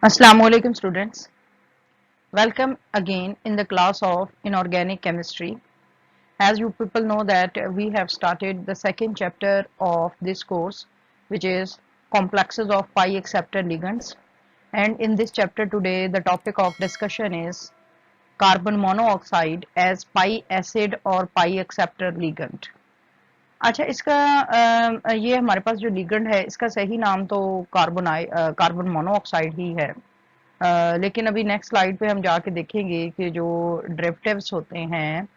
Assalamualaikum students. Welcome again in the class of inorganic chemistry. As you people know that we have started the second chapter of this course, which is complexes of pi acceptor ligands. And in this chapter today, the topic of discussion is carbon monoxide as pi acid or pi acceptor ligand. अच्छा इसका ये हमारे पास जो ligand है इसका सही नाम तो कार्बन मोनोऑक्साइड ही है। लेकिन अभी नेक्स्ट स्लाइड पे हम जाके देखेंगे कि जो डेरिवेटिव्स होते हैं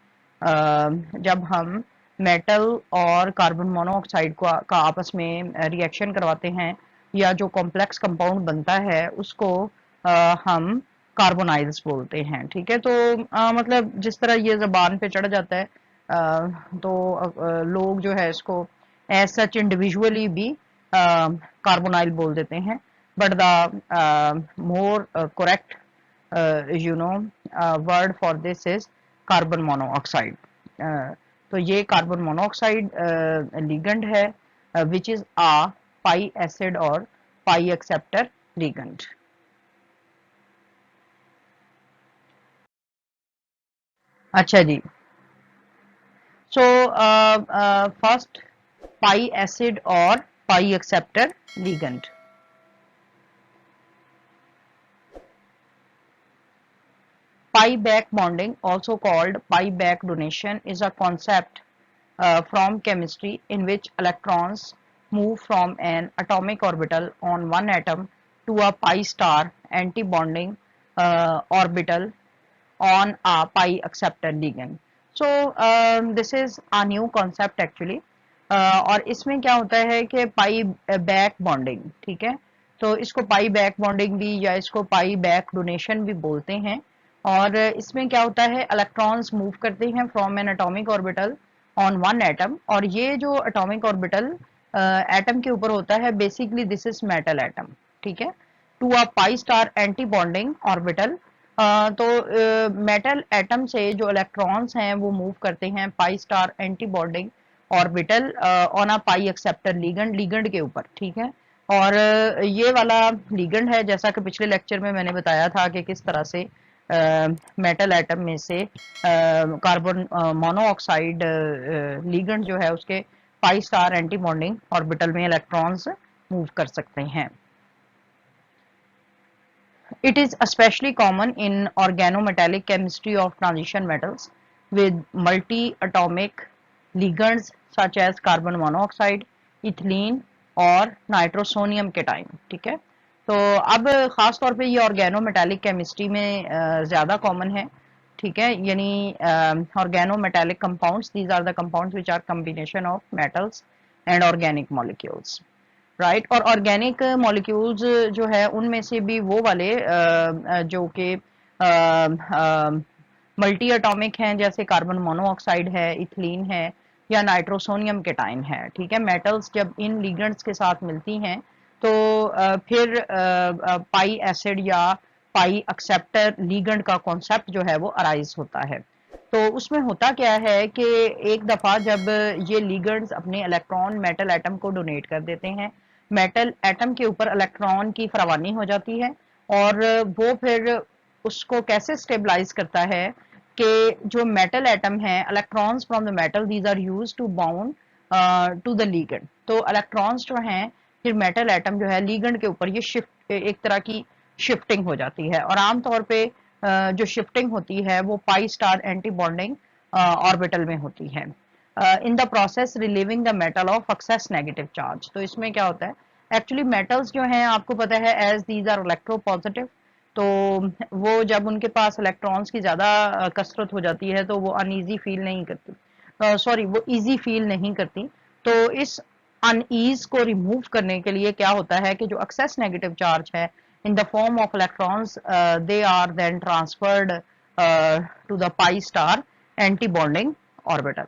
जब हम मेटल और कार्बन मोनोऑक्साइड का आपस में रिएक्शन करवाते हैं या जो कॉम्प्लेक्स कंपाउंड बनता है उसको हम कार्बोनाइल्स बोलते हैं। ठीक है, तो मतलब जिस तरह ये जबान पे चढ़ जाता है तो लोग जो है इसको एज सच इंडिविजुअली भी कार्बोनाइल बोल देते हैं, but the more correct word for this is carbon monoxide. तो ये कार्बन मोनोऑक्साइड लिगेंड है which is uh pi acid और पाई एक्सेप्टर लिगेंड। अच्छा जी, सो फर्स्ट पाई एसिड और pi acceptor ligand. Pi back bonding, also called pi back donation, is a concept from chemistry in which electrons move from an atomic orbital on one atom to a pi star anti-bonding orbital on a pi acceptor ligand. So this is a new concept actually. और इसमें क्या होता है कि पाई back bonding, ठीक है, तो इसको पाई बैक बॉन्डिंग भी या इसको पाई बैक डोनेशन भी बोलते हैं। और इसमें क्या होता है, इलेक्ट्रॉन्स मूव करते हैं from N atomic orbital on one atom, और ये जो एटॉमिक ऑर्बिटल एटम के ऊपर होता है basically this is metal atom, ठीक है, to a pi star anti bonding orbital. तो मेटल एटम से जो इलेक्ट्रॉन्स हैं वो मूव करते हैं pi star anti bonding orbital on a pi acceptor ligand, ligand के ऊपर, ठीक है। और ये वाला लिगेंड है, जैसा कि पिछले लेक्चर में मैंने बताया था कि किस तरह से मेटल एटम में से कार्बन मोनोऑक्साइड लिगेंड जो है उसके पाई स्टार एंटी बॉन्डिंग ऑर्बिटल में इलेक्ट्रॉन्स मूव कर सकते हैं। It is especially common in organometallic chemistry of transition metals with multi-atomic ligands such as carbon monoxide, ethylene और नाइट्रोसोनियम केटाइन। ठीक है, तो अब खास तौर पे ये ऑर्गेनोमेटालिक केमिस्ट्री में ज़्यादा कॉमन है। ठीक है, यानी organometallic compounds, these are the compounds which are combination of metals and organic molecules, right. और ऑर्गेनिक मॉलिक्यूल्स जो है उनमें से भी वो वाले जो कि मल्टी एटॉमिक हैं, जैसे कार्बन मोनोऑक्साइड है, इथिलीन है या नाइट्रोसोनियम केटाइन है। ठीक है, मेटल्स जब इन लिगेंड्स के साथ मिलती हैं तो फिर पाई एसिड या पाई एक्सेप्टर लिगेंड का कॉन्सेप्ट जो है वो अराइज होता है। तो उसमें होता क्या है कि एक दफा जब ये लिगेंड्स अपने इलेक्ट्रॉन मेटल एटम को डोनेट कर देते हैं, मेटल एटम के ऊपर इलेक्ट्रॉन की फरावानी हो जाती है, और वो फिर उसको कैसे स्टेबलाइज करता है कि जो मेटल एटम है, electrons from the metal these are used to bound to the ligand. तो इलेक्ट्रॉन्स जो हैं फिर मेटल एटम जो है लिगेंड के ऊपर ये शिफ्ट, एक तरह की शिफ्टिंग हो जाती है, और आमतौर पे जो शिफ्टिंग होती है वो pi star anti bonding orbital में होती है in the process relieving the metal of excess negative charge. तो इसमें क्या होता है, एक्चुअली मेटल्स जो हैं आपको पता है एज दीज आर इलेक्ट्रोपॉजिटिव, तो वो जब उनके पास इलेक्ट्रॉन्स की ज़्यादा कसरत हो जाती है तो वो अनईजी फील नहीं करती, सॉरी वो इजी फील नहीं करती। तो इस अनईज को रिमूव करने के लिए क्या होता है कि जो एक्सेस नेगेटिव चार्ज है in the form of electrons, they are then transferred to the pi star anti-bonding orbital.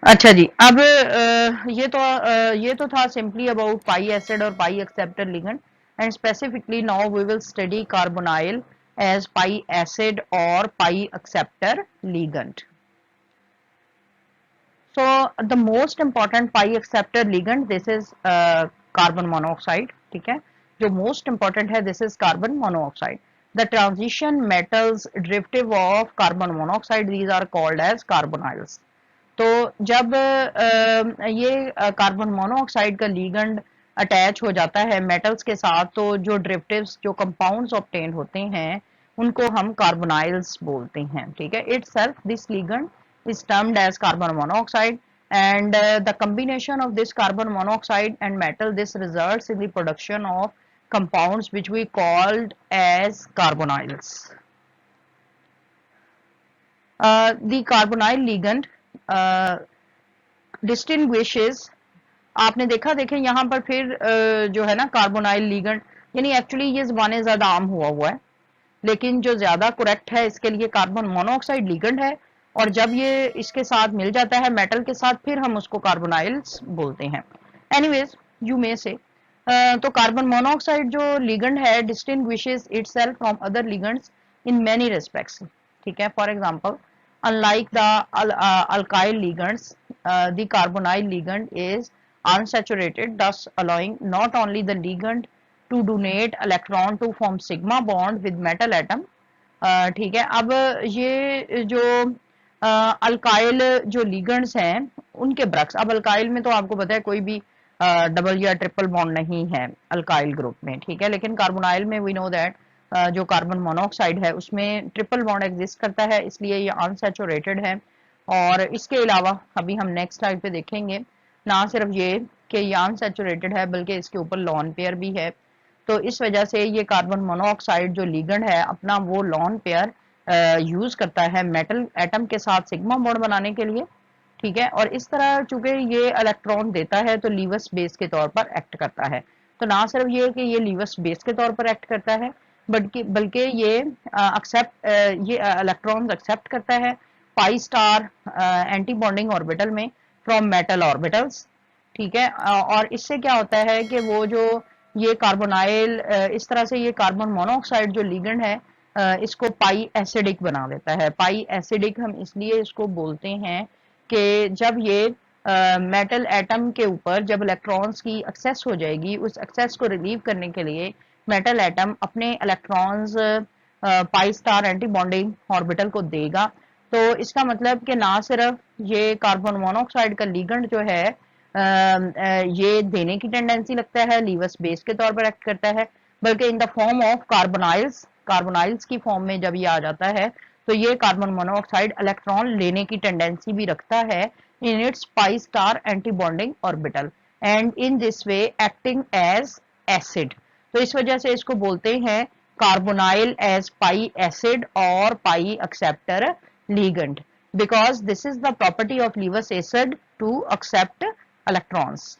अच्छा जी, अब ये तो था सिंपली अबाउट पाई एसिड और pi acceptor ligand, and specifically now we will study carbonyl as pi acid और pi acceptor ligand. So the most important pi acceptor ligand, this is carbon monoxide, ठीक है, जो most important है, this is carbon monoxide. The transition metals derivative of carbon monoxide, these are called as carbonyls. तो जब ये carbon monoxide का ligand attach हो जाता है मेटल्स के साथ, तो जो डेरिवेटिव्स, जो कंपाउंड्स ऑब्टेन होते हैं, उनको हम कार्बोनाइल्स बोलते हैं, ठीक है। Itself this ligand is termed as carbon monoxide, and the combination of this carbon monoxide and metal, this results in the production of compounds which we called as carbonyls. The carbonyl ligand distinguishes, आपने देखा, देखें यहाँ पर फिर जो है ना carbonyl ligand, यानी एक्चुअली ये ज़बाने ज़्यादा आम हुआ है, लेकिन जो ज्यादा करेक्ट है इसके लिए कार्बन मोनोऑक्साइड लिगेंड है, और जब ये इसके साथ मिल जाता है मेटल के साथ, फिर हम उसको कार्बोनाइल्स बोलते हैं। एनीवेज, यू मे से, तो कार्बन मोनोऑक्साइड जो लिगेंड है distinguishes itself from other ligands in many respects, ठीक है। For example, unlike the alkyl ligands, the carbonyl ligand is unsaturated, thus allowing not only the ligand to donate electron to form sigma bond with metal atom, ठीक है। अब ये जो alkyl जो ligands हैं उनके ब्रक्स, अब अल्काइल में तो आपको पता है कोई भी डबल या ट्रिपल बॉन्ड नहीं है अल्काइल ग्रुप में, ठीक है, लेकिन कार्बोनाइल में वी नो दैट जो कार्बन मोनोऑक्साइड है उसमें ट्रिपल बॉन्ड एग्जिस्ट करता है, इसलिए ये अनसैचुरेटेड है। और इसके अलावा अभी हम नेक्स्ट स्लाइड पे देखेंगे, ना सिर्फ ये कि ये अनसैचुरेटेड है, बल्कि इसके ऊपर लॉन पेयर भी है। तो इस वजह से ये कार्बन मोनोऑक्साइड जो लिगेंड है अपना वो लॉन पेयर यूज करता है मेटल एटम के साथ सिग्मा बॉन्ड बनाने के लिए, ठीक है। और इस तरह चूंकि ये इलेक्ट्रॉन देता है तो लीवस बेस के तौर पर एक्ट करता है। तो ना सिर्फ ये कि ये लीवस बेस के तौर पर एक्ट करता है, बल्कि ये एक्सेप्ट ये इलेक्ट्रॉन्स एक्सेप्ट करता है पाई स्टार एंटी बॉन्डिंग ऑर्बिटल में फ्रॉम मेटल ऑर्बिटल्स, ठीक है। और इससे क्या होता है कि वो जो ये कार्बोनाइल, इस तरह से ये कार्बन मोनोऑक्साइड जो लिगेंड है इसको पाई एसिडिक बना देता है। पाई एसिडिक हम इसलिए इसको बोलते हैं कि जब ये मेटल एटम के ऊपर जब इलेक्ट्रॉन्स की एक्सेस हो जाएगी, उस एक्सेस को रिलीव करने के लिए मेटल एटम अपने इलेक्ट्रॉन्स पाई स्टार एंटी बॉन्डिंग ऑर्बिटल को देगा। तो इसका मतलब कि ना सिर्फ ये कार्बन मोनोऑक्साइड का लिगेंड जो है ये देने की टेंडेंसी लगता है, लीवस बेस के तौर पर एक्ट करता है, बल्कि in the form of carbonyls, carbonyls की फॉर्म में जब ये आ जाता है तो ये कार्बन मोनोऑक्साइड इलेक्ट्रॉन लेने की टेंडेंसी भी रखता है in its pi star anti bonding orbital, and in this way acting as acid. तो इस वजह से इसको बोलते हैं कार्बोनाइल एज पाई एसिड और pi acceptor ligand, because this is the property of Lewis acid to accept electrons.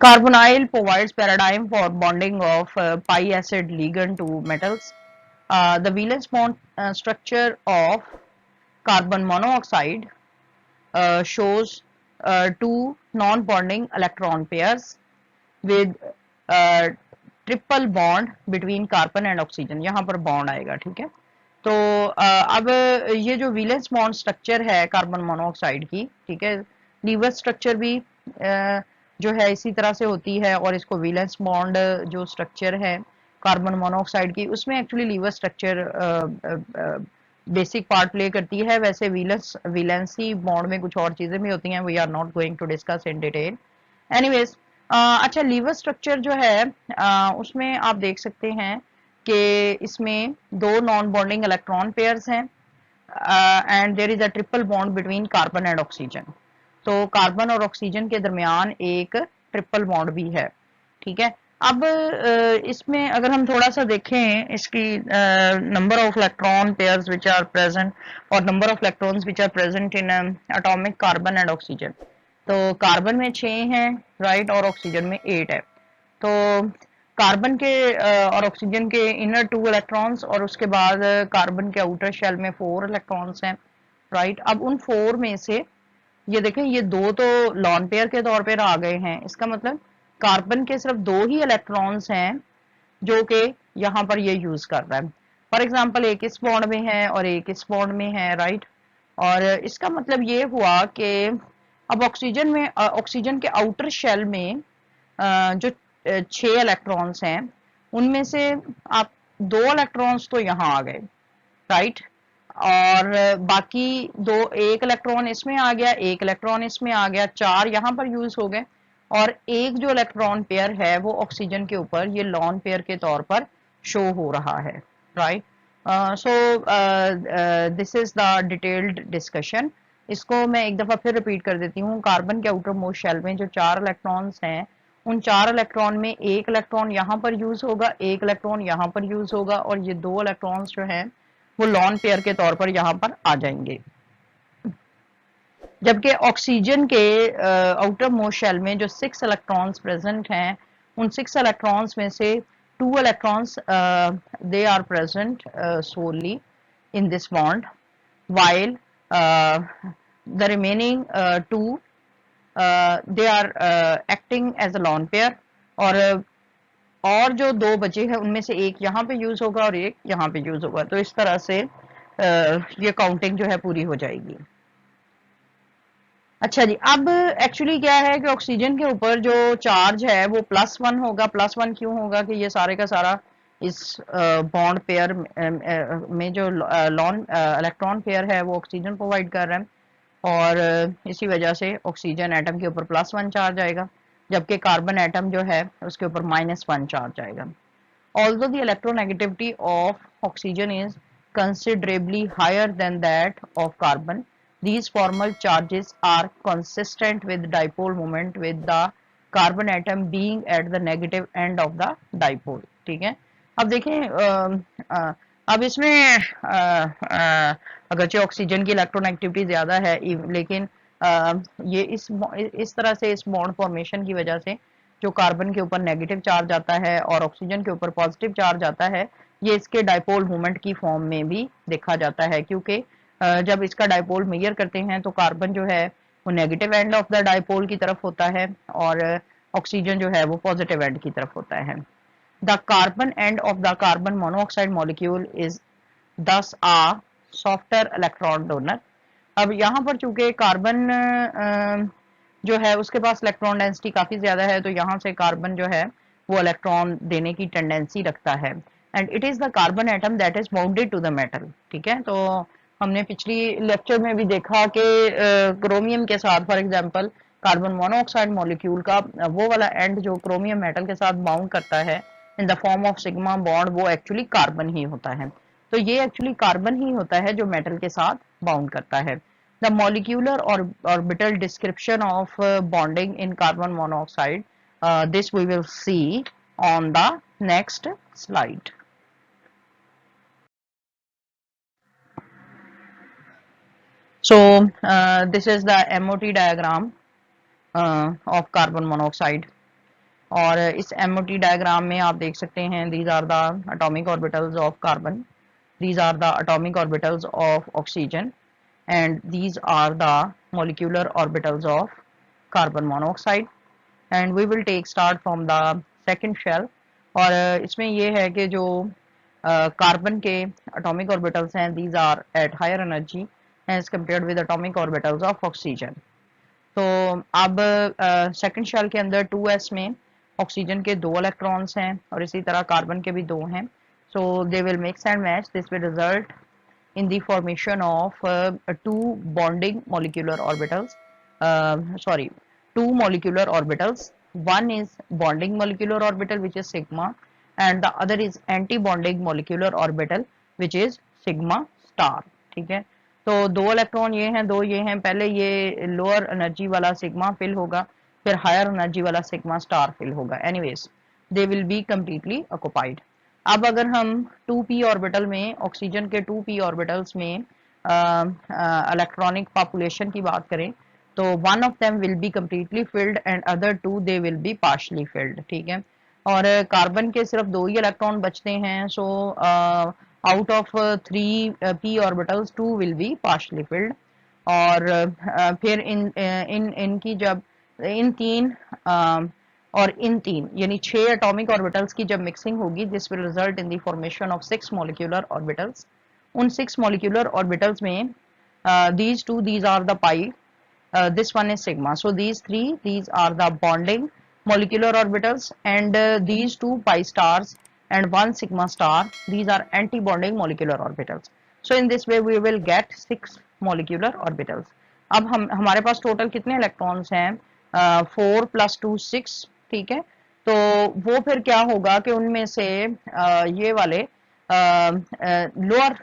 Carbonyl provides paradigm for bonding of pi acid ligand to metals. The valence bond structure of carbon monoxide shows two non-bonding electron pairs with triple bond between carbon and oxygen, यहाँ पर bond आएगा, ठीक है। तो अब ये जो valence bond structure है कार्बन मोनोऑक्साइड की, ठीक है, लीवर स्ट्रक्चर भी जो है इसी तरह से होती है, और इसको वैलेंस बॉन्ड जो स्ट्रक्चर है कार्बन मोनोऑक्साइड की, उसमें actually lever structure basic part play करती है। वैसे वैलेंसी बॉन्ड में कुछ और चीजें भी होती हैं, we are not going to discuss in detail. Anyways, अच्छा, लीवर स्ट्रक्चर जो है उसमें आप देख सकते हैं कि इसमें दो नॉन बॉन्डिंग इलेक्ट्रॉन पेयर्स हैं and there is a triple bond between carbon and oxygen. तो कार्बन और ऑक्सीजन के दरमियान एक ट्रिपल बॉन्ड भी है, ठीक है। अब इसमें अगर हम थोड़ा सा देखें इसकी number of electron pairs which are present और number of electrons which are present in atomic carbon and oxygen, तो कार्बन में 6 हैं, राइट, और ऑक्सीजन में 8 है। तो कार्बन के और ऑक्सीजन के इनर 2 इलेक्ट्रॉन्स और उसके बाद कार्बन के आउटर शेल में 4 इलेक्ट्रॉन्स हैं, राइट। अब उन 4 में से ये देखें, ये 2 तो लॉन पेयर के तौर पर आ गए हैं, इसका मतलब कार्बन के सिर्फ 2 ही इलेक्ट्रॉन्स हैं जो कि यहाँ पर ये यूज कर रहा है। फॉर एग्जाम्पल, एक इस बॉन्ड में है और एक इस बॉन्ड में है, राइट। और इसका मतलब ये हुआ कि अब ऑक्सीजन में ऑक्सीजन के आउटर शेल में जो 6 इलेक्ट्रॉन्स हैं उनमें से आप 2 इलेक्ट्रॉन्स तो यहाँ आ गए, राइट, और बाकी दो, एक इलेक्ट्रॉन इसमें आ गया, एक इलेक्ट्रॉन इसमें आ गया, 4 यहाँ पर यूज हो गए, और एक जो इलेक्ट्रॉन पेयर है वो ऑक्सीजन के ऊपर ये लॉन पेयर के तौर पर शो हो रहा है, right. So this is the detailed discussion. इसको मैं एक दफा फिर रिपीट कर देती हूँ। कार्बन के आउटर मोस्ट शेल में जो 4 इलेक्ट्रॉन्स हैं उन 4 इलेक्ट्रॉन में एक इलेक्ट्रॉन यहाँ पर यूज होगा, एक इलेक्ट्रॉन यहाँ पर यूज होगा, और ये 2 इलेक्ट्रॉन्स जो हैं वो लॉन पेयर के तौर पर यहाँ पर आ जाएंगे। जबकि ऑक्सीजन के आउटर मोस्ट शेल में जो 6 इलेक्ट्रॉन्स प्रेजेंट हैं उन 6 इलेक्ट्रॉन्स में से 2 electrons they are present solely in this bond, while the remaining 2 they are acting as a lone pair, और जो 2 बचे हैं उनमें से एक यहाँ पे यूज होगा और एक यहाँ पे यूज होगा। तो इस तरह से ये काउंटिंग जो है पूरी हो जाएगी। अच्छा जी, अब एक्चुअली क्या है कि ऑक्सीजन के ऊपर जो चार्ज है वो +1 होगा। +1 क्यों होगा कि ये सारे का सारा इस बॉन्ड पेयर में जो लॉन इलेक्ट्रॉन पेयर है वो ऑक्सीजन प्रोवाइड कर रहा है, और इसी वजह से ऑक्सीजन एटम के ऊपर +1 चार्ज आएगा, जबकि कार्बन एटम जो है उसके ऊपर -1 चार्ज आएगा। Although the electronegativity of oxygen is considerably higher than that of carbon, these formal charges are consistent with dipole moment, with the carbon atom being at the negative end of the dipole। ठीक है, अब देखें अब इसमें अगरचे oxygen की electronegativity ज्यादा है, लेकिन ये इस तरह से इस बॉन्ड फॉर्मेशन की वजह से जो कार्बन के ऊपर नेगेटिव चार्ज आता है और ऑक्सीजन के ऊपर पॉजिटिव चार्ज आता है, ये इसके डाइपोल मूवमेंट की फॉर्म में भी देखा जाता है, क्योंकि जब इसका डाइपोल मेजर करते हैं तो कार्बन जो है वो negative end of the dipole की तरफ होता है और ऑक्सीजन जो है वो पॉजिटिव एंड की तरफ होता है। The carbon end of the carbon monoxide molecule is दस आ सॉफ्टर इलेक्ट्रॉन डोनर। अब यहाँ पर चूंकि कार्बन जो है उसके पास इलेक्ट्रॉन डेंसिटी काफी ज्यादा है, तो यहाँ से कार्बन जो है वो इलेक्ट्रॉन देने की टेंडेंसी रखता है, and it is the carbon atom that is bounded to the metal. ठीक है, तो हमने पिछली लेक्चर में भी देखा कि क्रोमियम के साथ for example carbon monoxide molecule का वो वाला एंड जो क्रोमियम मेटल के साथ बाउंड करता है in the form of sigma bond, वो एक्चुअली कार्बन ही होता है। तो ये एक्चुअली कार्बन ही होता है जो मेटल के साथ बाउंड करता है। The molecular or orbital description of bonding in carbon monoxide, this we will see on the next slide. So this is the MOT diagram of carbon monoxide, और इस MOT diagram में आप देख सकते हैं these are the atomic orbitals of carbon, these are the atomic orbitals of oxygen, and these are the molecular orbitals of carbon monoxide, and we will take start from the second shell। और इसमें ये है कि जो carbon के atomic orbitals हैं these are at higher energy as compared with atomic orbitals of oxygen। तो अब सेकंड शेल के अंदर 2s में ऑक्सीजन के 2 इलेक्ट्रॉन्स हैं और इसी तरह कार्बन के भी 2 हैं, so they will mix and match, this will result in the formation of two bonding molecular orbitals, two molecular orbitals. One is bonding molecular orbital which is sigma, and the other is anti-bonding molecular orbital which is sigma star। ठीक है, तो 2 electron ये हैं, 2 ये हैं, पहले ये lower energy वाला सिग्मा फिल होगा, फिर हायर एनर्जी वाला सिग्मा स्टार फिल होगा। Anyways they will be completely occupied. अब अगर हम 2p ऑर्बिटल में ऑक्सीजन के 2p ऑर्बिटल्स में इलेक्ट्रॉनिक पॉपुलेशन की बात करें तो one of them will be completely filled and other 2 they will be partially field. ठीक है, और कार्बन के सिर्फ 2 ही इलेक्ट्रॉन बचते हैं, so out of 3p orbitals 2 will be partially field, और फिर इनकी जब इन तीन और इन 3 यानी 6 एटॉमिक ऑर्बिटल्स की जब मिक्सिंग होगी, this will result in the formation of 6 molecular orbitals. उन 6 मॉलिक्यूलर ऑर्बिटल्स में these are the pi, this one is sigma. So these are the bonding molecular orbitals, and these two pi stars and one sigma star, these are anti-bonding molecular orbitals. So in this way we will get 6 molecular orbitals. अब हम हमारे पास total कितने electrons हैं? 4 + 2 6, ठीक है। तो वो फिर क्या होगा कि उनमें से ये वाले लोअर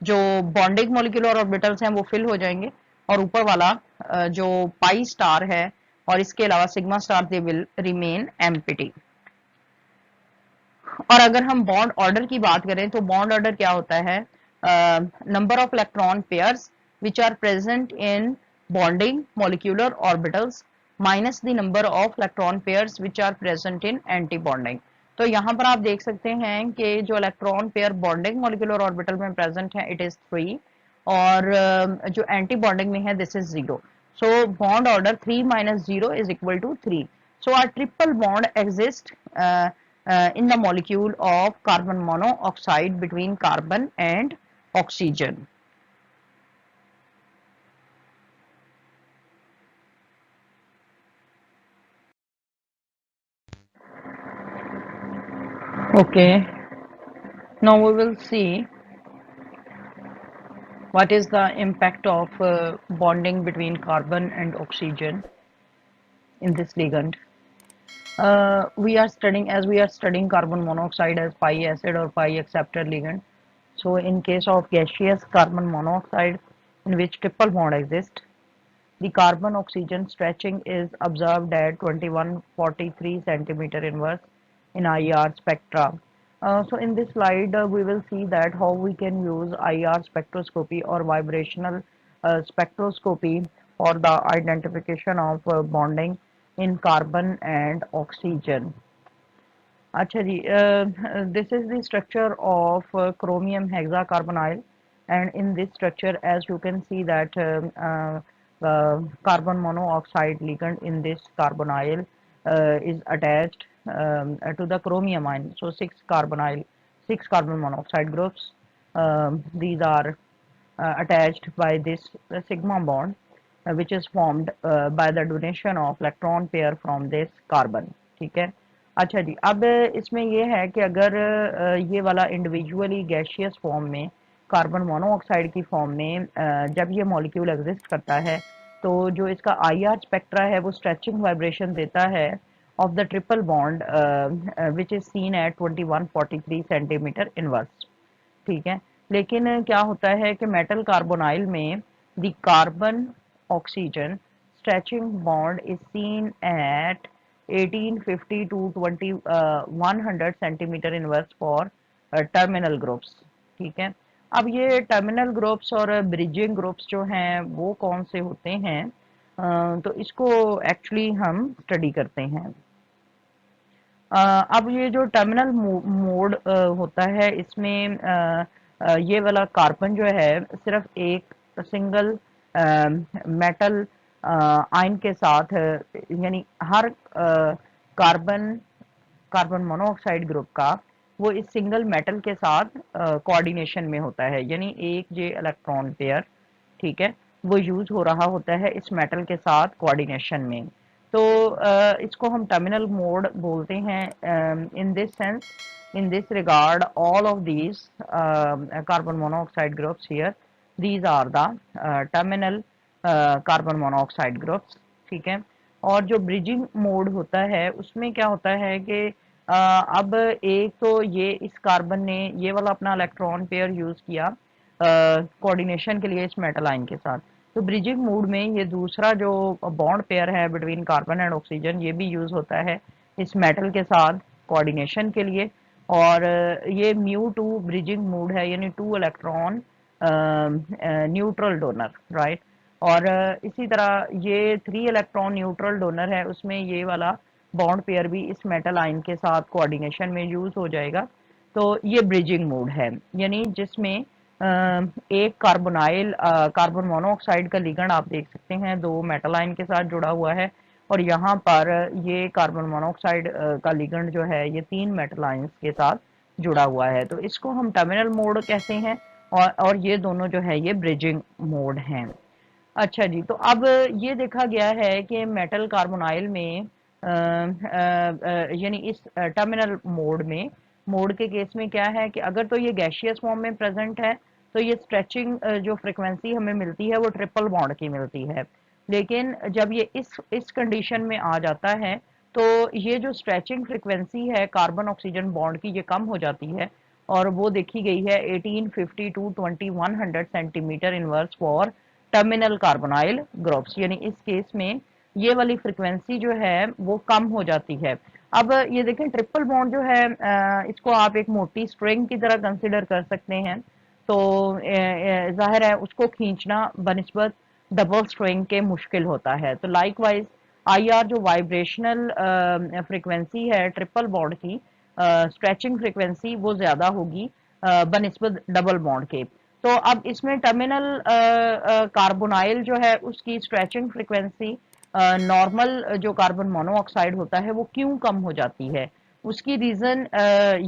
जो बॉन्डिंग मोलिकुलर ऑर्बिटल्स हैं वो फिल हो जाएंगे, और ऊपर वाला जो पाई स्टार है और इसके अलावा sigma star, they will remain empty. और अगर हम बॉन्ड ऑर्डर की बात करें तो बॉन्ड ऑर्डर क्या होता है? Number of electron pairs which are present in bonding molecular orbitals minus the number of electron pairs which are present in anti bonding. तो यहाँ पर आप देख सकते हैं कि जो electron pair bonding molecular orbital में प्रेजेंट है, इट इज 3, और जो एंटी बॉन्डिंग में है, this is 0। So bond order 3 - 0 is equal to 3। So a triple bond exists in the molecule of carbon monoxide between carbon and oxygen. Okay, now we will see what is the impact of bonding between carbon and oxygen in this ligand. We are studying carbon monoxide as pi acid or pi acceptor ligand. So in case of gaseous carbon monoxide in which triple bond exists, the carbon oxygen stretching is observed at 2143 centimeter inverse in IR spectra. So in this slide we will see that how we can use IR spectroscopy or vibrational spectroscopy for the identification of bonding in carbon and oxygen. अच्छा जी, this is the structure of chromium hexacarbonyl, and in this structure, as you can see that carbon monoxide ligand in this carbonyl is attached to the chromium ion. So 6 carbon monoxide groups, these are attached by this sigma bond, which is formed by the donation of electron pair from this carbon, ठीक है। अच्छा जी, अब इसमें ये है कि अगर ये वाला इंडिविजुअली गैशियस फॉर्म में, कार्बन मोनोऑक्साइड की फॉर्म में जब ये मॉलिक्यूल एग्जिस्ट करता है, तो जो इसका आईआर स्पेक्ट्रा है वो स्ट्रेचिंग वाइब्रेशन देता है of the triple bond which is seen at 2143 centimetre inverse, ठीक है। लेकिन क्या होता है कि मेटल कार्बोनाइल में the carbon oxygen stretching bond is seen at 1850 to 100 centimeter inverse for terminal groups, ठीक है। अब ये टर्मिनल ग्रुप्स और ब्रिजिंग ग्रुप्स जो हैं वो कौन से होते हैं, तो इसको एक्चुअली हम स्टडी करते हैं। अब ये जो टर्मिनल मोड होता है, इसमें ये वाला कार्बन जो है सिर्फ एक सिंगल मेटल आयन के साथ, यानी हर कार्बन मोनोऑक्साइड ग्रुप का वो इस सिंगल मेटल के साथ कोऑर्डिनेशन में होता है, यानी एक जे इलेक्ट्रॉन पेयर, ठीक है, वो यूज हो रहा होता है इस मेटल के साथ कोऑर्डिनेशन में। तो इसको हम टर्मिनल मोड बोलते हैं। In this sense, in this regard, all of these carbon monoxide groups here, these are the terminal carbon monoxide groups, ठीक है। और जो ब्रिजिंग मोड होता है उसमें क्या होता है कि अब एक तो ये इस कार्बन ने ये वाला अपना इलेक्ट्रॉन पेयर यूज किया कोऑर्डिनेशन के लिए इस मेटल आयन के साथ, तो ब्रिजिंग मोड में ये दूसरा जो बॉन्ड पेयर है बिटवीन कार्बन एंड ऑक्सीजन, ये भी यूज होता है इस मेटल के साथ कोऑर्डिनेशन के लिए। और ये μ2 ब्रिजिंग मोड है, यानी 2 इलेक्ट्रॉन न्यूट्रल डोनर, राइट। और इसी तरह ये 3 इलेक्ट्रॉन न्यूट्रल डोनर है, उसमें ये वाला बॉन्ड पेयर भी इस मेटल आयन के साथ कोऑर्डिनेशन में यूज हो जाएगा। तो ये ब्रिजिंग मोड है, यानी जिसमें एक कार्बन मोनोऑक्साइड का लिगेंड आप देख सकते हैं 2 मेटल आयन के साथ जुड़ा हुआ है, और यहाँ पर ये कार्बन मोनोऑक्साइड का लिगेंड जो है ये 3 मेटल आयंस के साथ जुड़ा हुआ है। तो इसको हम टर्मिनल मोड कहते हैं, और ये दोनों जो है ये ब्रिजिंग मोड हैं। अच्छा जी, तो अब ये देखा गया है कि मेटल कार्बोनाइल में यानी इस टर्मिनल मोड के केस में क्या है कि अगर तो ये गैसियस फॉर्म में प्रेजेंट है तो ये स्ट्रेचिंग जो फ्रीक्वेंसी हमें मिलती है वो ट्रिपल बॉन्ड की मिलती है। लेकिन जब ये इस कंडीशन में आ जाता है तो ये जो स्ट्रेचिंग फ्रीक्वेंसी है कार्बन ऑक्सीजन बॉन्ड की ये कम हो जाती है, और वो देखी गई है 1850 to 2100 centimetre inverse for terminal carbonyl groups. यानी इस केस में ये वाली फ्रीक्वेंसी जो है वो कम हो जाती है। अब ये देखें ट्रिपल बॉन्ड जो है इसको आप एक मोटी स्ट्रिंग की तरह कंसिडर कर सकते हैं। तो जाहिर है उसको खींचना बनिस्बत डबल स्ट्रिंग के मुश्किल होता है। तो लाइकवाइज आईआर जो वाइब्रेशनल फ्रीक्वेंसी है ट्रिपल बॉन्ड की, स्ट्रेचिंग फ्रीक्वेंसी वो ज्यादा होगी बनिस्बत डबल बॉन्ड के। तो अब इसमें टर्मिनल कार्बोनाइल जो है उसकी स्ट्रेचिंग फ्रीक्वेंसी नॉर्मल जो कार्बन मोनोऑक्साइड होता है वो क्यों कम हो जाती है? उसकी रीजन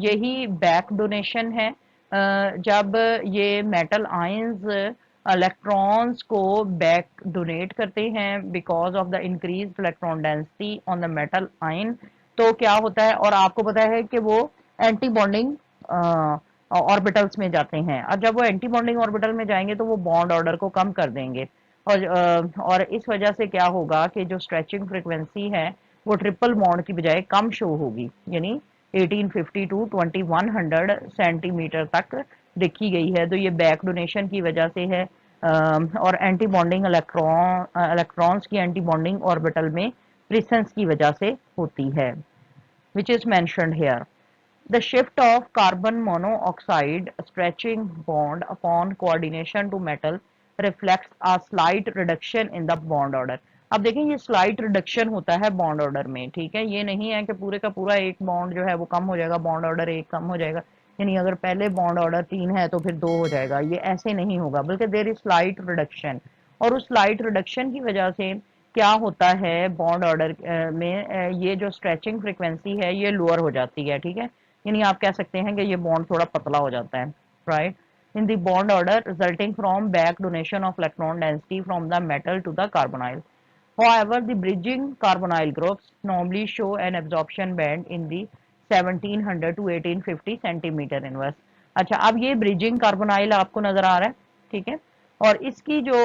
यही बैक डोनेशन है। जब ये मेटल आयंस इलेक्ट्रॉन्स को बैक डोनेट करते हैं because of the increase electron density on the metal ion, तो क्या होता है, और आपको पता है कि वो एंटी बॉन्डिंग ऑर्बिटल्स में जाते हैं, और जब वो एंटी बॉन्डिंग ऑर्बिटल में जाएंगे तो वो बॉन्ड ऑर्डर को कम कर देंगे। और इस वजह से क्या होगा कि जो स्ट्रेचिंग फ्रीक्वेंसी है वो ट्रिपल बॉन्ड की बजाय कम शो होगी, यानी 1850 टू 2100 सेंटीमीटर तक देखी गई है। तो ये बैक डोनेशन की वजह से है, और एंटी बॉन्डिंग इलेक्ट्रॉन्स की एंटी बॉन्डिंग ऑर्बिटल में प्रेजेंस की वजह से होती है, which is mentioned here. The shift of carbon monoxide stretching bond upon coordination to metal reflects a slight reduction in the bond order. अब देखें ये स्लाइट रिडक्शन होता है बॉन्ड ऑर्डर में, ठीक है, ये नहीं है कि पूरे का पूरा एक बॉन्ड जो है वो कम हो जाएगा, बॉन्ड ऑर्डर एक कम हो जाएगा, यानी अगर पहले बॉन्ड ऑर्डर 3 है तो फिर 2 हो जाएगा, ये ऐसे नहीं होगा, बल्कि देर इज स्लाइट रिडक्शन। और उस स्लाइट रिडक्शन की वजह से क्या होता है बॉन्ड ऑर्डर में ये जो स्ट्रेचिंग फ्रीक्वेंसी है ये लोअर हो जाती है, ठीक है, यानी आप कह सकते हैं कि ये बॉन्ड थोड़ा पतला हो जाता है, right, in the bond order resulting from back donation of electron density from the metal to the carbonyl. However, the bridging carbonyl groups normally show an absorption band in the 1700 to 1850 centimetre inverse. अच्छा, अब ये bridging carbonyl आपको नजर आ रहा है, ठीक है, और इसकी जो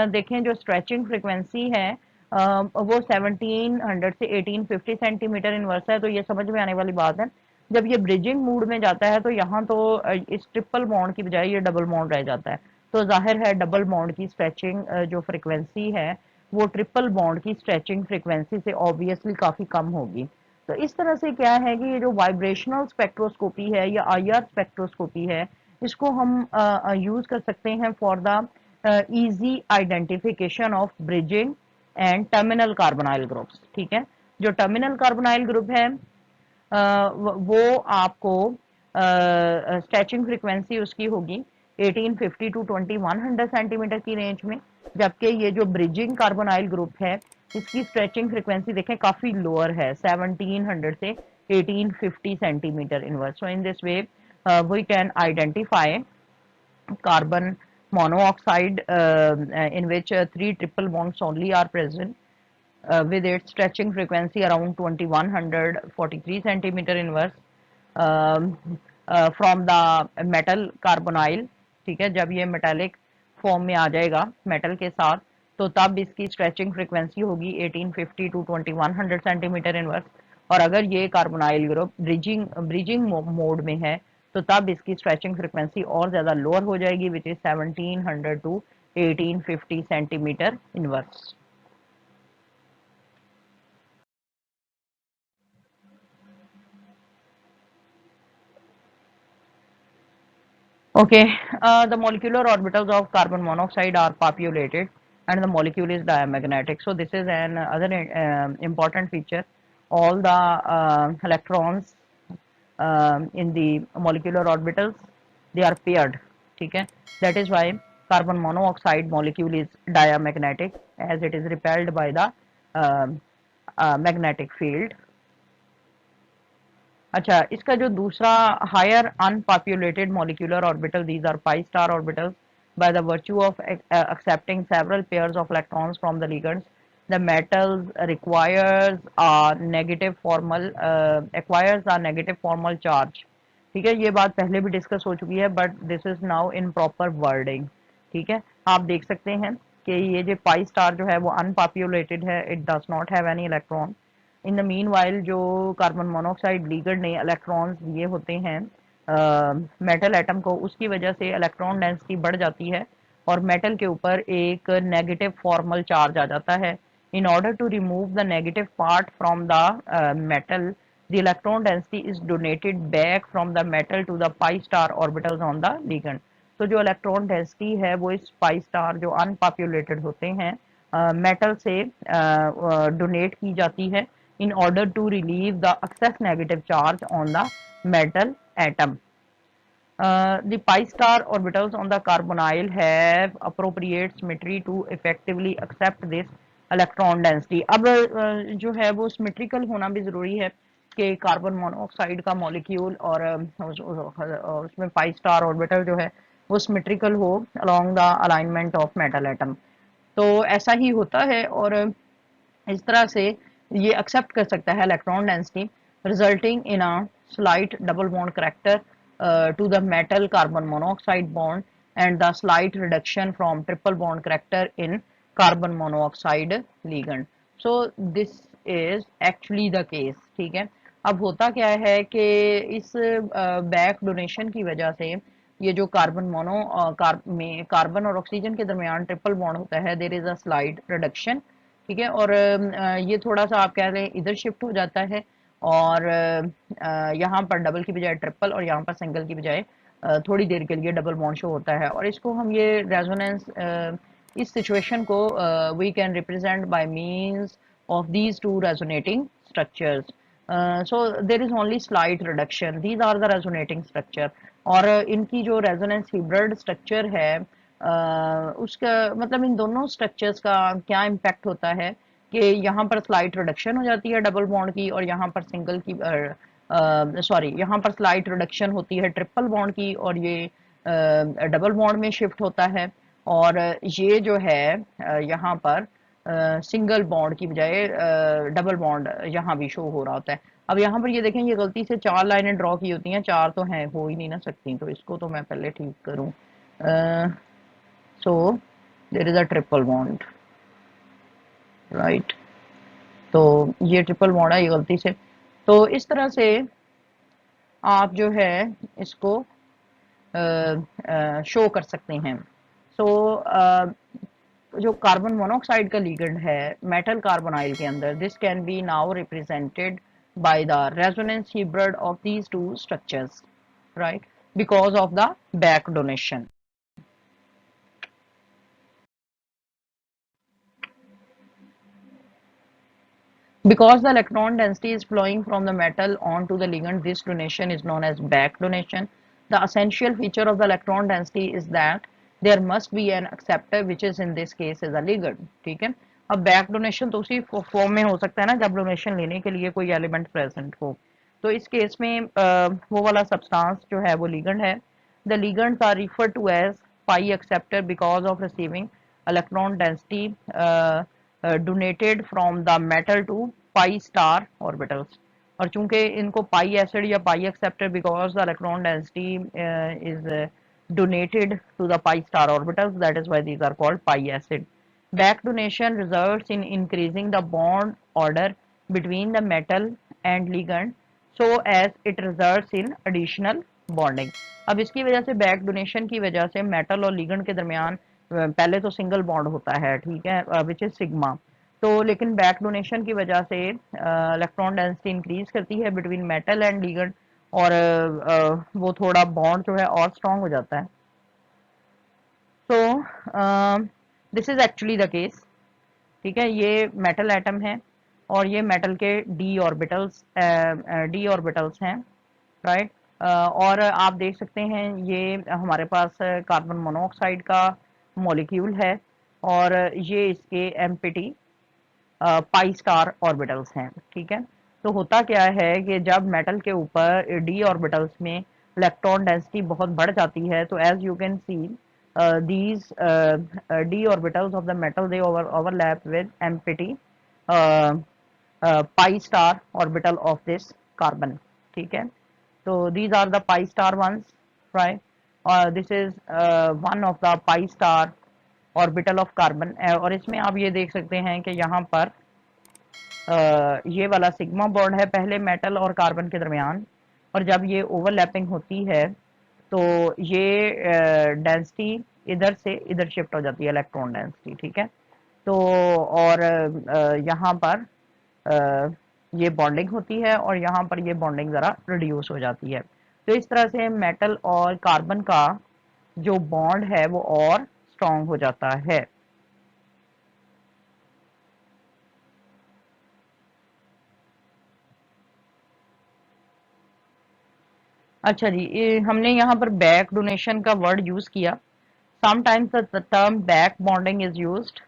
देखें जो स्ट्रेचिंग फ्रीक्वेंसी है वो 1700 से 1850 सेंटीमीटर इनवर्स है। तो ये समझ में आने वाली बात है, जब ये ब्रिजिंग मूड में जाता है तो यहाँ तो इस ट्रिपल बॉन्ड की बजाय ये डबल बॉन्ड रह जाता है। तो जाहिर है डबल बॉन्ड की स्ट्रेचिंग जो फ्रीक्वेंसी है वो ट्रिपल बॉन्ड की स्ट्रेचिंग फ्रीक्वेंसी से ऑब्वियसली काफी कम होगी। तो इस तरह से क्या है कि ये जो वाइब्रेशनल स्पेक्ट्रोस्कोपी है या आईआर स्पेक्ट्रोस्कोपी है इसको हम यूज कर सकते हैं for the easy identification of bridging and terminal carbonyl groups, ठीक है। जो टर्मिनल कार्बोनाइल ग्रुप है वो आपको स्ट्रेचिंग फ्रीक्वेंसी उसकी होगी 1850 टू 2100 सेंटीमीटर की रेंज में, जबकि ये जो ब्रिजिंग कार्बोनाइल ग्रुप है इसकी स्ट्रेचिंग फ्रीक्वेंसी देखें काफी लोअर है 1700 से 1850 centimetre inverse. So in this way we can identify carbon monoxide in which three triple bonds only are present with its stretching frequency around 2143 centimeter inverse um, from the metal carbonyl, ठीक है, जब ये metallic form में आ जाएगा metal के साथ तो तब इसकी स्ट्रेचिंग फ्रीक्वेंसी होगी 1850 टू 2100 सेंटीमीटर इनवर्स। और अगर ये carbonyl group bridging bridging mode में है तो तब इसकी स्ट्रेचिंग फ्रीक्वेंसी और ज्यादा लोअर हो जाएगी which is 1700 to 1850 centimetre inverse. Okay, the molecular orbitals of carbon monoxide are populated and the molecule is diamagnetic. So this is an other important feature. All the electrons in the molecular orbitals they are paired. Okay, that is why carbon monoxide molecule is diamagnetic as it is repelled by the magnetic field. अच्छा, इसका जो दूसरा higher unpopulated molecular orbital, these are pi star orbitals, by the virtue of accepting several pairs of electrons from the ligands, the metals acquires a negative formal charge. ठीक है, ये बात पहले भी डिस्कस हो चुकी है, but this is now in proper wording. ठीक है, आप देख सकते हैं कि ये जो पाई स्टार जो है वो अनपॉपुलेटेड है, it does not have any electron. In the mean while जो कार्बन मोनोऑक्साइड लीगड ने इलेक्ट्रॉन्स दिए होते हैं मेटल एटम को, उसकी वजह से इलेक्ट्रॉन डेंसिटी बढ़ जाती है और मेटल के ऊपर एक नेगेटिव फॉर्मल चार्ज आ जाता है। In order to remove the negative part from the metal, the electron density is donated back from the metal to the pi star orbitals on the ligand. तो जो electron density है वो इस pi star जो अनपॉपुलेटेड होते हैं metal से donate की जाती है in order to relieve the excess negative charge on the metal atom. The pi star orbitals on the carbonyl have appropriate symmetry to effectively accept this electron density. अब जो है वो सिमेट्रिकल होना भी जरूरी है कि कार्बन मोनोऑक्साइड का मॉलिक्यूल और उसमें पाई स्टार ऑर्बिटल जो है वो सिमेट्रिकल हो along the alignment of metal atom. तो ऐसा ही होता है और इस तरह से ये एक्सेप्ट कर सकता है electron density, resulting in a slight double bond character to the metal carbon monoxide bond and the slight reduction from triple bond character in carbon monoxide ligand. So this is actually the case. ठीक है, अब होता क्या है कि इस back donation की वजह से ये जो में कार्बन और ऑक्सीजन के दरमियान ट्रिपल बॉन्ड होता है, there is a slight reduction. ठीक है, और ये थोड़ा सा आप कह रहे हैं इधर शिफ्ट हो जाता है और यहाँ पर डबल की बजाय ट्रिपल और यहाँ पर सिंगल की बजाय थोड़ी देर के लिए डबल बॉन्ड शो होता है। और इसको हम ये रेजोनेंस इस सिचुएशन को we can represent by means of these two resonating structures. So there is only slight reduction, these are the resonating structure. और इनकी जो रेजोनेंस हिब्रिड स्ट्रक्चर है उसका मतलब इन दोनों स्ट्रक्चर्स का क्या इम्पैक्ट होता है कि यहाँ पर स्लाइट रिडक्शन हो जाती है डबल बॉन्ड की और यहाँ पर सिंगल की सॉरी यहाँ पर स्लाइट रिडक्शन होती है ट्रिपल बॉन्ड की और ये डबल बॉन्ड में शिफ्ट होता है। और ये जो है यहाँ पर सिंगल बॉन्ड की बजाय डबल बॉन्ड यहाँ भी शो हो रहा होता है। अब यहाँ पर ये देखें, ये गलती से 4 लाइनें ड्रॉ की होती हैं, 4 तो हैं, हो ही नहीं ना सकती, तो इसको तो मैं पहले ठीक करूँ। So there is a triple bond, right. तो ये ट्रिपल बॉन्ड है, ये गलती से। तो इस तरह से आप जो है इसको शो कर सकते हैं। सो जो कार्बन मोनोऑक्साइड का लिगेंड है मेटल कार्बोनाइल के अंदर, this can be now represented by the resonance hybrid of these to structures, right, because of the back donation. Because the electron density is flowing from the metal onto the ligand, this donation is known as back donation. The essential feature of the electron density is that there must be an acceptor, which is in this case is a ligand. ठीक है, अब back donation तो उसी form में हो सकता है ना जब डोनेशन लेने के लिए कोई एलिमेंट प्रेजेंट हो। तो इस केस में वो वाला सब्सटेंस जो है वो ligand है। The ligands are referred to as pi acceptor because of receiving electron density donated from the metal to pi star orbitals। और चूंकि इनको पाई एसिड या पाई acceptor because the electron density is donated to the pi star orbitals, that is why these are called pi acid. Back donation results in increasing the bond order between the metal and ligand so as it results in additional bonding। अब इसकी वजह से back donation की वजह से metal और ligand के दरमियान पहले तो सिंगल बॉन्ड होता है, ठीक है, विच इज सिग्मा। तो लेकिन बैक डोनेशन की वजह से इलेक्ट्रॉन डेंसिटी इंक्रीज करती है बिटवीन मेटल एंड लिगेंड और वो थोड़ा बॉन्ड जो है और स्ट्रांग हो जाता है। So this is actually the case. ठीक है, ये मेटल एटम है और ये मेटल के डी ऑर्बिटल्स हैं, राइट। और आप देख सकते हैं ये हमारे पास कार्बन मोनोऑक्साइड का मॉलिक्यूल है और ये इसके एम्पिटी पाई स्टार ऑर्बिटल्स हैं। ठीक है, तो होता क्या है कि जब मेटल के ऊपर डी ऑर्बिटल्स में इलेक्ट्रॉन डेंसिटी बहुत बढ़ जाती है, तो as you can see these d orbitals of the metal, they overlap with empty pi star orbital of this carbon. ठीक है, तो these are the pi star ones, right? This is one of the pi star orbital of carbon. और इसमें आप ये देख सकते हैं कि यहाँ पर ये वाला सिग्मा बॉन्ड है पहले मेटल और कार्बन के दरमियान, और जब ये ओवरलैपिंग होती है तो ये डेंसिटी इधर से इधर शिफ्ट हो जाती है, इलेक्ट्रॉन डेंसिटी। ठीक है, तो और यहाँ पर अ, ये बॉन्डिंग होती है और यहाँ पर ये बॉन्डिंग ज़रा रिड्यूस हो जाती है। तो इस तरह से मेटल और कार्बन का जो बॉन्ड है वो और स्ट्रॉन्ग हो जाता है। अच्छा जी, ये हमने यहाँ पर बैक डोनेशन का वर्ड यूज किया। Sometimes the term back bonding is used.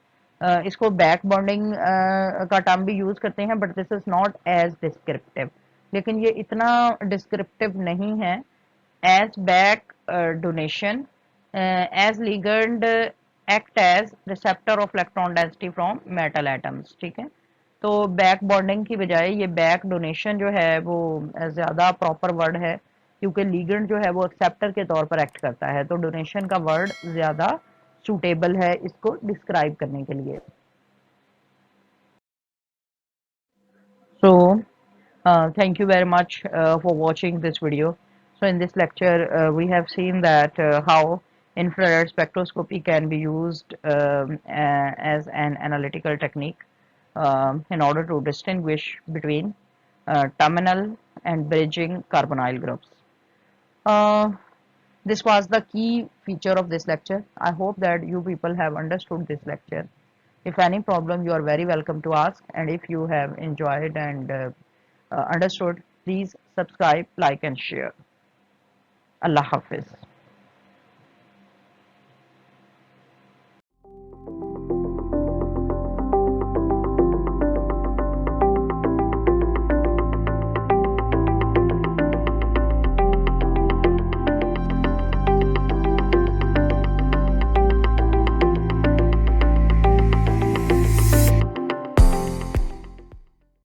इसको बैक बॉन्डिंग का टर्म भी यूज करते हैं, but this is not as descriptive, लेकिन ये इतना डिस्क्रिप्टिव नहीं है as back donation, as ligand act as receptor of electron density from metal atoms. ठीक है, तो बैक बॉन्डिंग की बजाय ये बैक डोनेशन जो है वो ज्यादा प्रॉपर वर्ड है, क्योंकि लिगेंड जो है वो एक्सेप्टर के तौर पर एक्ट करता है, तो डोनेशन का वर्ड ज्यादा सूटेबल है इसको डिस्क्राइब करने के लिए। So thank you very much for watching this video. So in this lecture, we have seen that how infrared spectroscopy can be used as an analytical technique in order to distinguish between terminal and bridging carbonyl groups. Uh, this was the key feature of this lecture. I hope that you people have understood this lecture. If any problem, you are very welcome to ask, and if you have enjoyed and understood, please subscribe, like and share. Allah Hafiz.